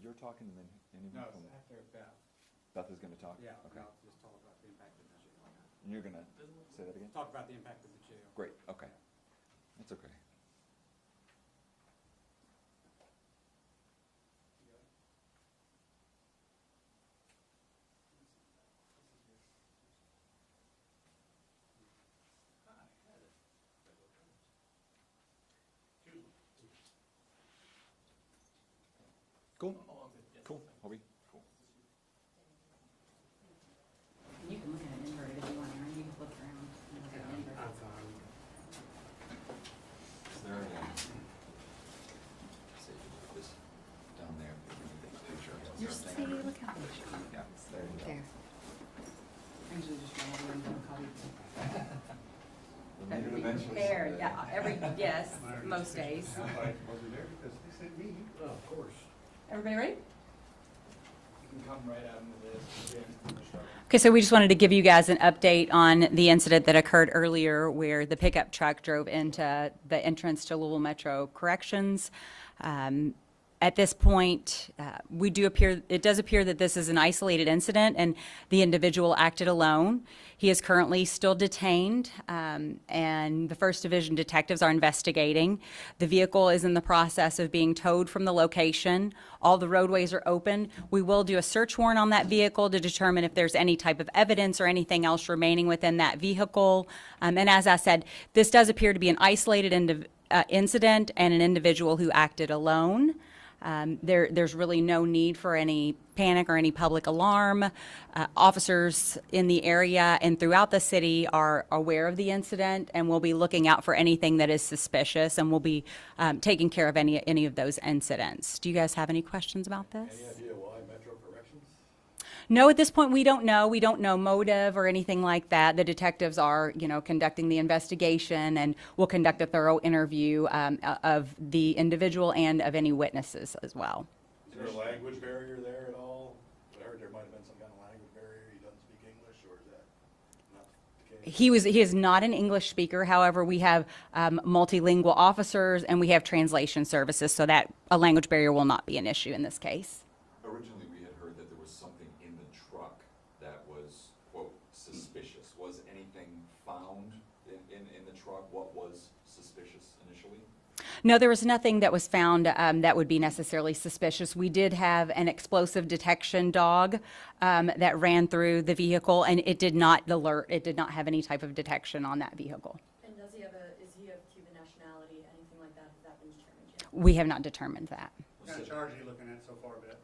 you're talking and then anyone No, from it's after Beth. Beth is going to talk? Yeah, Okay. I'll just talk about the impact of the jail. And you're going to say that again? Talk about the impact of the jail. Great, okay. That's okay. Cool. Cool. Hobby. Cool. You can look at it inverted if you want, or you can flip it around and look at it inverted. I'm fine. Is there say this down there? Picture. You're see, look how big she is. Yeah, there you go. There. I usually just run over and don't call you. We'll need it eventually. There, yeah, yes, most days. Oh, of course. Everybody ready? You can come right out into this. Okay, so we just wanted to give you guys an update on the incident that occurred earlier where the pickup truck drove into the entrance to Louisville Metro Corrections. At this point, it does appear that this is an isolated incident and the individual acted alone. He is currently still detained, and the First Division detectives are investigating. The vehicle is in the process of being towed from the location. All the roadways are open. We will do a search warrant on that vehicle to determine if there's any type of evidence or anything else remaining within that vehicle. And as I said, this does appear to be an isolated incident and an individual who acted alone. There's really no need for any panic or any public alarm. Officers in the area and throughout the city are aware of the incident and will be looking out for anything that is suspicious, and will be taking care of any of those incidents. Do you guys have any questions about this? Any idea why Metro Corrections? No, at this point, we don't know. We don't know motive or anything like that. The detectives are, conducting the investigation, and will conduct a thorough interview of the individual and of any witnesses as well. Is there a language barrier there at all? I heard there might have been some kind of language barrier. He doesn't speak English, or is that not the case? He is not an English speaker. However, we have multilingual officers and we have translation services, so that a language barrier will not be an issue in this case. Originally, we had heard that there was something in the truck that was, quote, suspicious. Was anything found in the truck? What was suspicious initially? No, there was nothing that was found that would be necessarily suspicious. We did have an explosive detection dog that ran through the vehicle, and it did not alert. It did not have any type of detection on that vehicle. And is he of Cuban nationality, anything like that? Has that been determined yet? We have not determined that. What kind of charge are you looking at so far, Beth?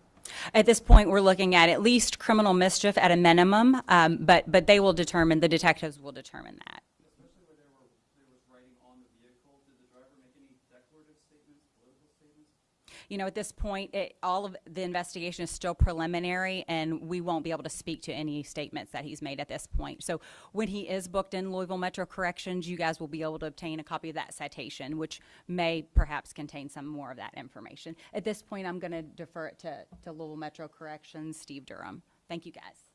At this point, we're looking at least criminal mischief at a minimum, but they will determine, the detectives will determine that. Especially where there was writing on the vehicle, did the driver make any declarative statements, political statements? At this point, all of the investigation is still preliminary, and we won't be able to speak to any statements that he's made at this point. So when he is booked in Louisville Metro Corrections, you guys will be able to obtain a copy of that citation, which may perhaps contain some more of that information. At this point, I'm going to defer it to Louisville Metro Corrections, Steve Durham. Thank you, guys.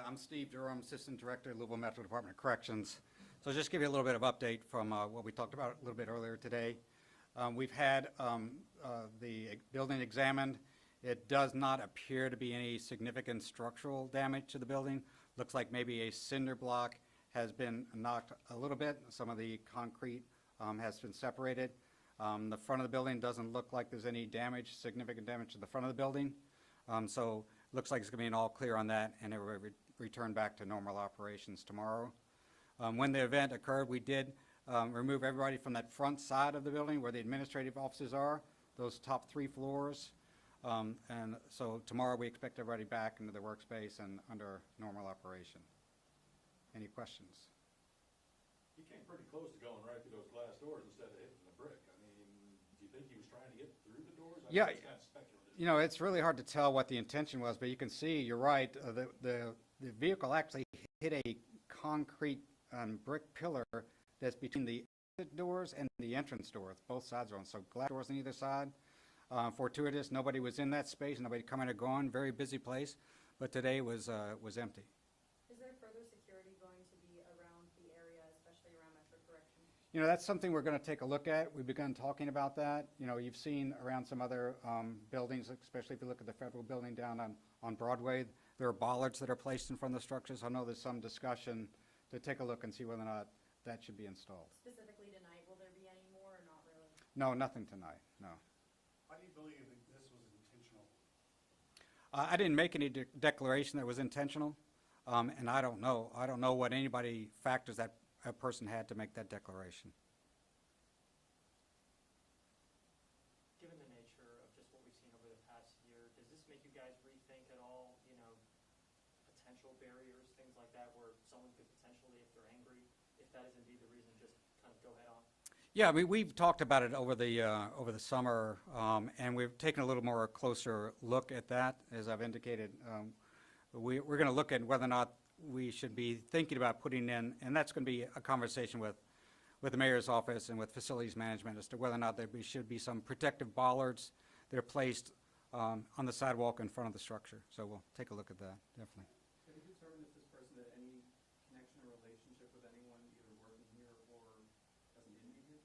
I'm Steve Durham, Assistant Director, Louisville Metro Department of Corrections. So just give you a little bit of update from what we talked about a little bit earlier today. We've had the building examined. It does not appear to be any significant structural damage to the building. Looks like maybe a cinder block has been knocked a little bit. Some of the concrete has been separated. The front of the building doesn't look like there's any damage, significant damage to the front of the building. So looks like it's going to be an all clear on that, and it will return back to normal operations tomorrow. When the event occurred, we did remove everybody from that front side of the building where the administrative offices are, those top 3 floors. And so tomorrow we expect everybody back into their workspace and under normal operation. Any questions? He came pretty close to going right through those glass doors instead of hitting the brick. I mean, do you think he was trying to get through the doors? I Yeah. mean, it's kind of speculative. It's really hard to tell what the intention was, but you can see, you're right, the vehicle actually hit a concrete brick pillar that's between the exit doors and the entrance doors. Both sides are on, so glass doors on either side. Fortuitous, nobody was in that space, nobody coming or going, very busy place, but today was empty. Is there further security going to be around the area, especially around Metro Corrections? You know, that's something we're going to take a look at. We've begun talking about that. You know, you've seen around some other buildings, especially if you look at the federal building down on Broadway, there are bollards that are placed in front of the structures. I know there's some discussion to take a look and see whether or not that should be installed. Specifically tonight, will there be any more or not really? No, nothing tonight, no. How do you believe that this was intentional? I didn't make any declaration that it was intentional, and I don't know. I don't know what anybody factors that a person had to make that declaration. Given the nature of just what we've seen over the past year, does this make you guys rethink at all, you know, potential barriers, things like that, where someone could potentially, if they're angry, if that is indeed the reason, just kind of go head on? Yeah, I mean, we've talked about it over the summer, and we've taken a little more closer look at that, as I've indicated. We're going to look at whether or not we should be thinking about putting in, and that's going to be a conversation with the mayor's office and with facilities management as to whether or not there should be some protective bollards that are placed on the sidewalk in front of the structure. So we'll take a look at that, definitely. Have you determined if this person had any connection or relationship with anyone either working here or as an inmate here?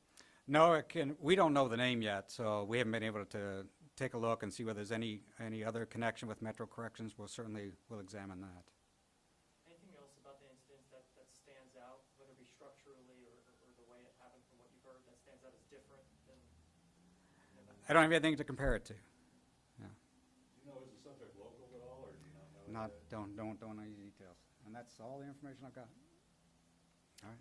No, we don't know the name yet, so we haven't been able to take a look and see whether there's any other connection with Metro Corrections. We'll examine that. Anything else about the incident that stands out, whether it be structurally or the way it happened from what you've heard, that stands out as different than? I don't have anything to compare it to. Do you know, is the subject local at all, or do you not know? Don't know any details. And that's all the information I've got. All right.